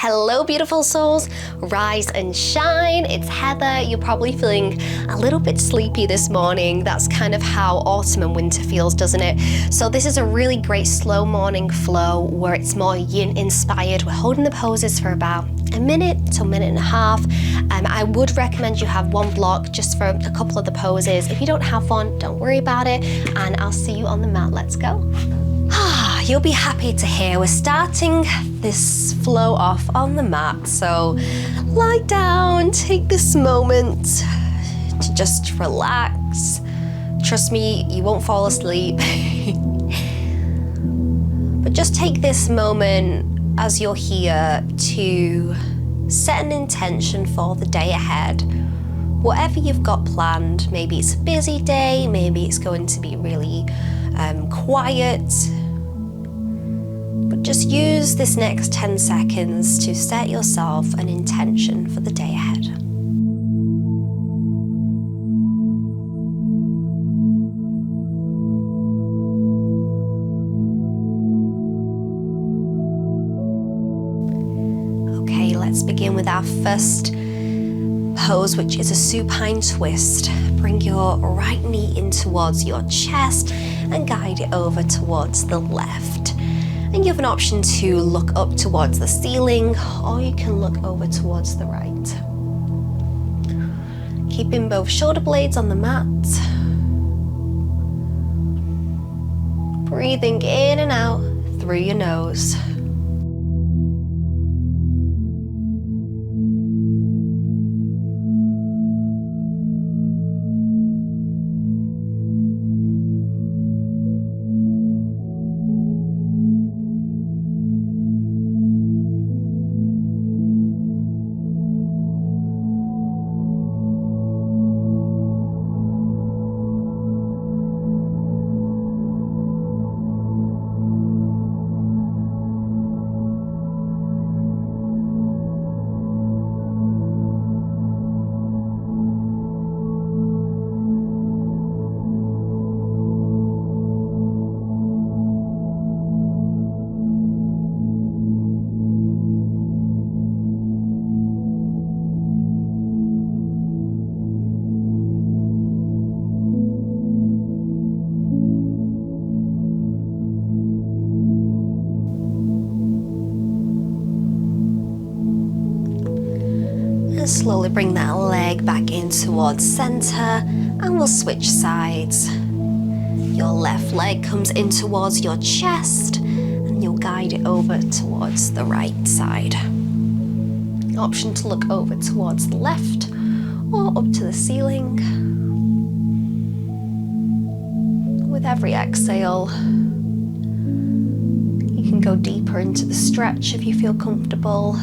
Hello beautiful souls, rise and shine. It's Heather. You're probably feeling a little bit sleepy this morning. That's kind of how autumn and winter feels, doesn't it? So this is a really great slow morning flow where it's more yin inspired. We're holding the poses for about a minute to a minute and a half. I would recommend you have one block just for a couple of the poses. If you don't have one, don't worry about it, and I'll see you on the mat. Let's go. You'll be happy to hear we're starting this flow off on the mat. So lie down, take this moment to just relax. Trust me, you won't fall asleep. But just take this moment as you're here to set an intention for the day ahead. Whatever you've got planned, maybe it's a busy day, maybe it's going to be really quiet. But just use this next 10 seconds to set yourself an intention for the day ahead. Okay, let's begin with our first pose, which is a supine twist. Bring your right knee in towards your chest and guide it over towards the left. And you have an option to look up towards the ceiling, or you can look over towards the right. Keeping both shoulder blades on the mat. Breathing in and out through your nose. Slowly bring that leg back in towards center, and we'll switch sides. Your left leg comes in towards your chest and you'll guide it over towards the right side. Option to look over towards the left or up to the ceiling. With every exhale, you can go deeper into the stretch if you feel comfortable.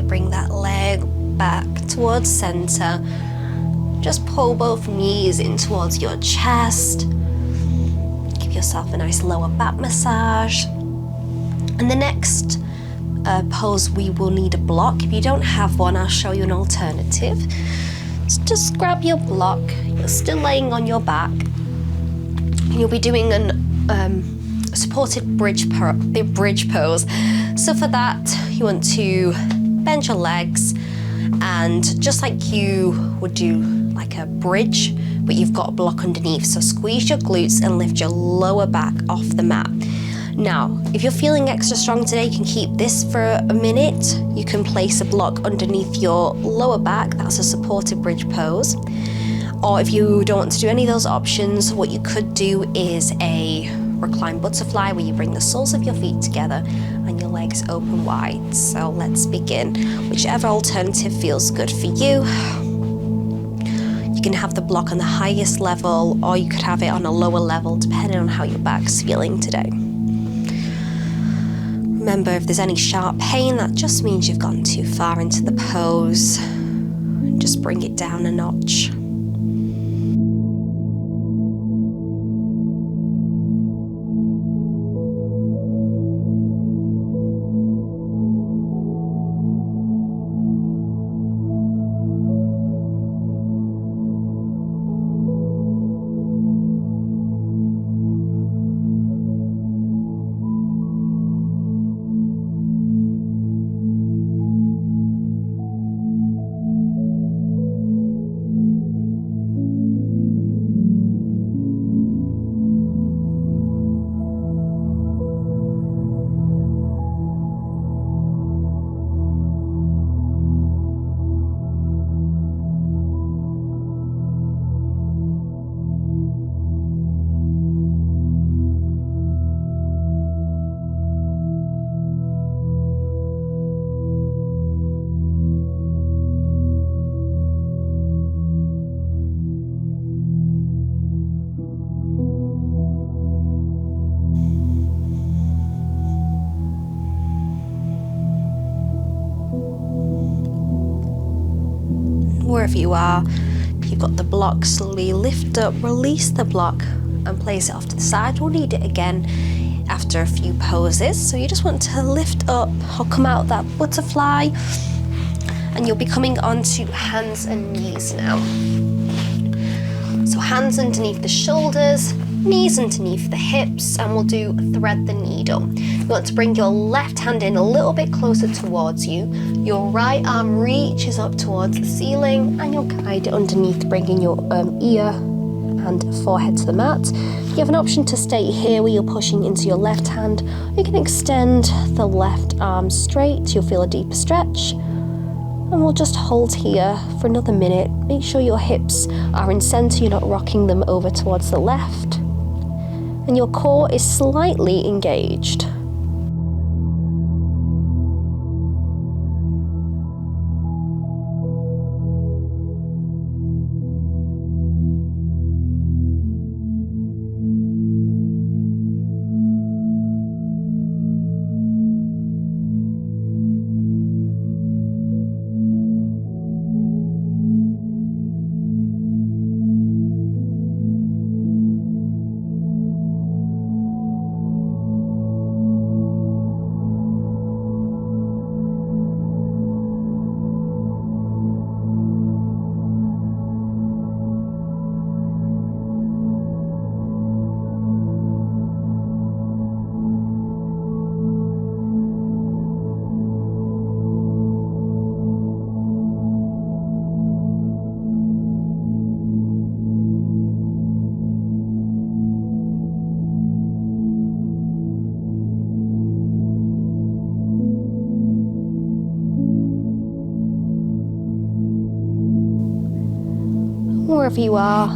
Bring that leg back towards center. Just pull both knees in towards your chest. Give yourself a nice lower back massage. And the next pose, we will need a block. If you don't have one, I'll show you an alternative. So just grab your block. You're still laying on your back. You'll be doing a supported bridge pose. So for that, you want to bend your legs, and just like you would do like a bridge, but you've got a block underneath. So squeeze your glutes and lift your lower back off the mat. Now, if you're feeling extra strong today, you can keep this for a minute. You can place a block underneath your lower back. That's a supported bridge pose. Or if you don't want to do any of those options, what you could do is a reclined butterfly, where you bring the soles of your feet together and your legs open wide. So let's begin. Whichever alternative feels good for you. You can have the block on the highest level, or you could have it on a lower level, depending on how your back's feeling today. Remember, if there's any sharp pain, that just means you've gone too far into the pose. Just bring it down a notch. Wherever you are, if you've got the block, slowly lift up, release the block and place it off to the side. We'll need it again after a few poses. So you just want to lift up or come out that butterfly, and you'll be coming onto hands and knees now. So hands underneath the shoulders, knees underneath the hips, and we'll do thread the needle. You want to bring your left hand in a little bit closer towards you. Your right arm reaches up towards the ceiling, and you'll guide it underneath, bringing your ear and forehead to the mat. You have an option to stay here where you're pushing into your left hand. You can extend the left arm straight. You'll feel a deeper stretch. And we'll just hold here for another minute. Make sure your hips are in center, you're not rocking them over towards the left. And your core is slightly engaged. Wherever you are,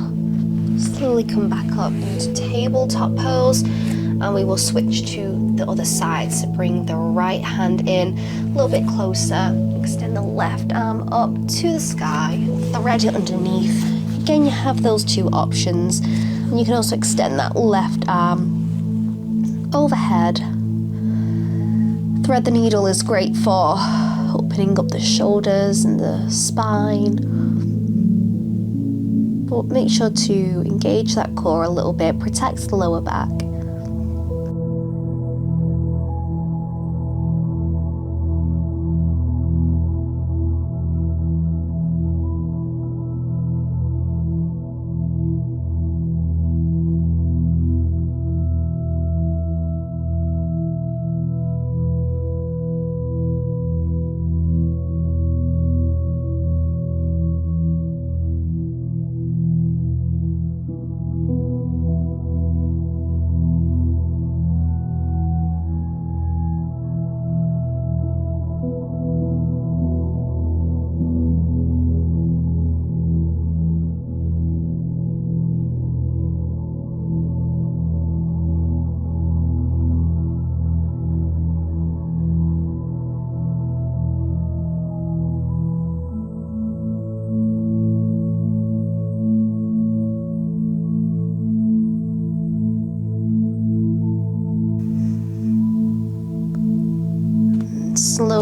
slowly come back up into tabletop pose, and we will switch to the other side. So bring the right hand in a little bit closer, extend the left arm up to the sky, thread it underneath. Again, you have those two options, and you can also extend that left arm overhead. Thread the needle is great for opening up the shoulders and the spine. But make sure to engage that core a little bit, protect the lower back.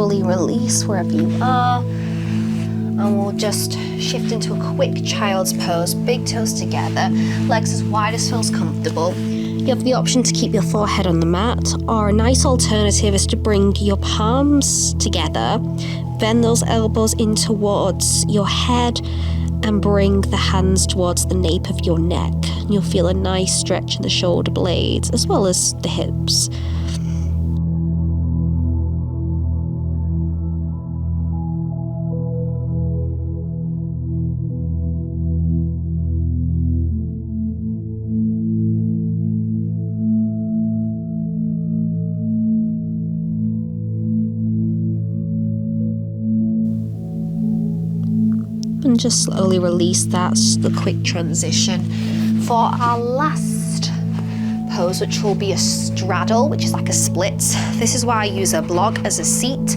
slowly release wherever you are. And we'll just shift into a quick child's pose, big toes together, legs as wide as feels comfortable. You have the option to keep your forehead on the mat, or a nice alternative is to bring your palms together, bend those elbows in towards your head, and bring the hands towards the nape of your neck. You'll feel a nice stretch in the shoulder blades as well as the hips. And just slowly release that, the quick transition for our last pose, which will be a straddle, which is like a split. This is why I use a block as a seat.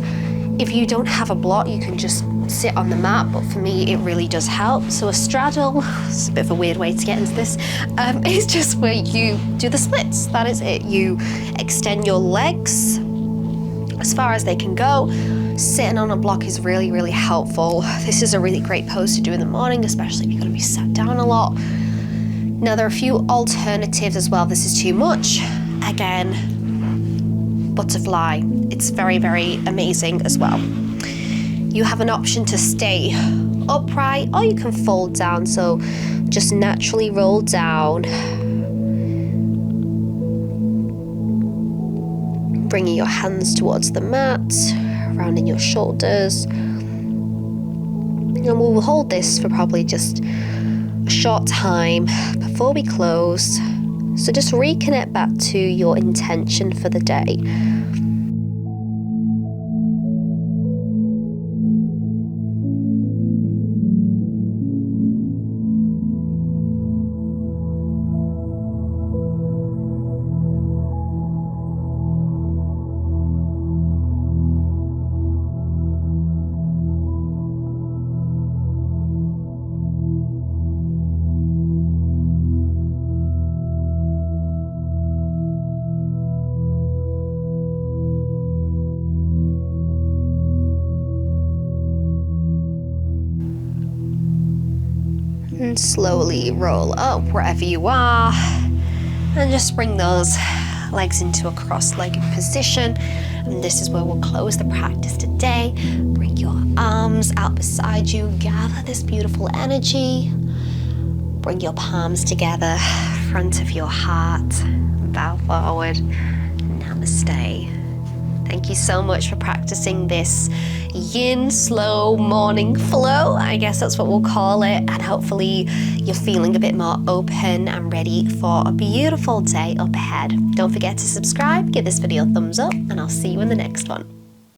If you don't have a block, you can just sit on the mat, but for me it really does help. So a straddle, it's a bit of a weird way to get into this, it's just where you do the splits. That is it. You extend your legs as far as they can go. Sitting on a block is really, really helpful. This is a really great pose to do in the morning, especially if you're going to be sat down a lot. Now, there are a few alternatives as well. This is too much. Again, butterfly. It's very, very amazing as well. You have an option to stay upright, or you can fold down. So just naturally roll down. Bringing your hands towards the mat, rounding your shoulders. And we'll hold this for probably just a short time before we close. So just reconnect back to your intention for the day. And slowly roll up wherever you are, and just bring those legs into a cross-legged position. And this is where we'll close the practice today. Bring your arms out beside you, gather this beautiful energy. Bring your palms together, front of your heart, bow forward. Namaste. Thank you so much for practicing this yin slow morning flow. I guess that's what we'll call it. And hopefully you're feeling a bit more open and ready for a beautiful day up ahead. Don't forget to subscribe, give this video a thumbs up, and I'll see you in the next one.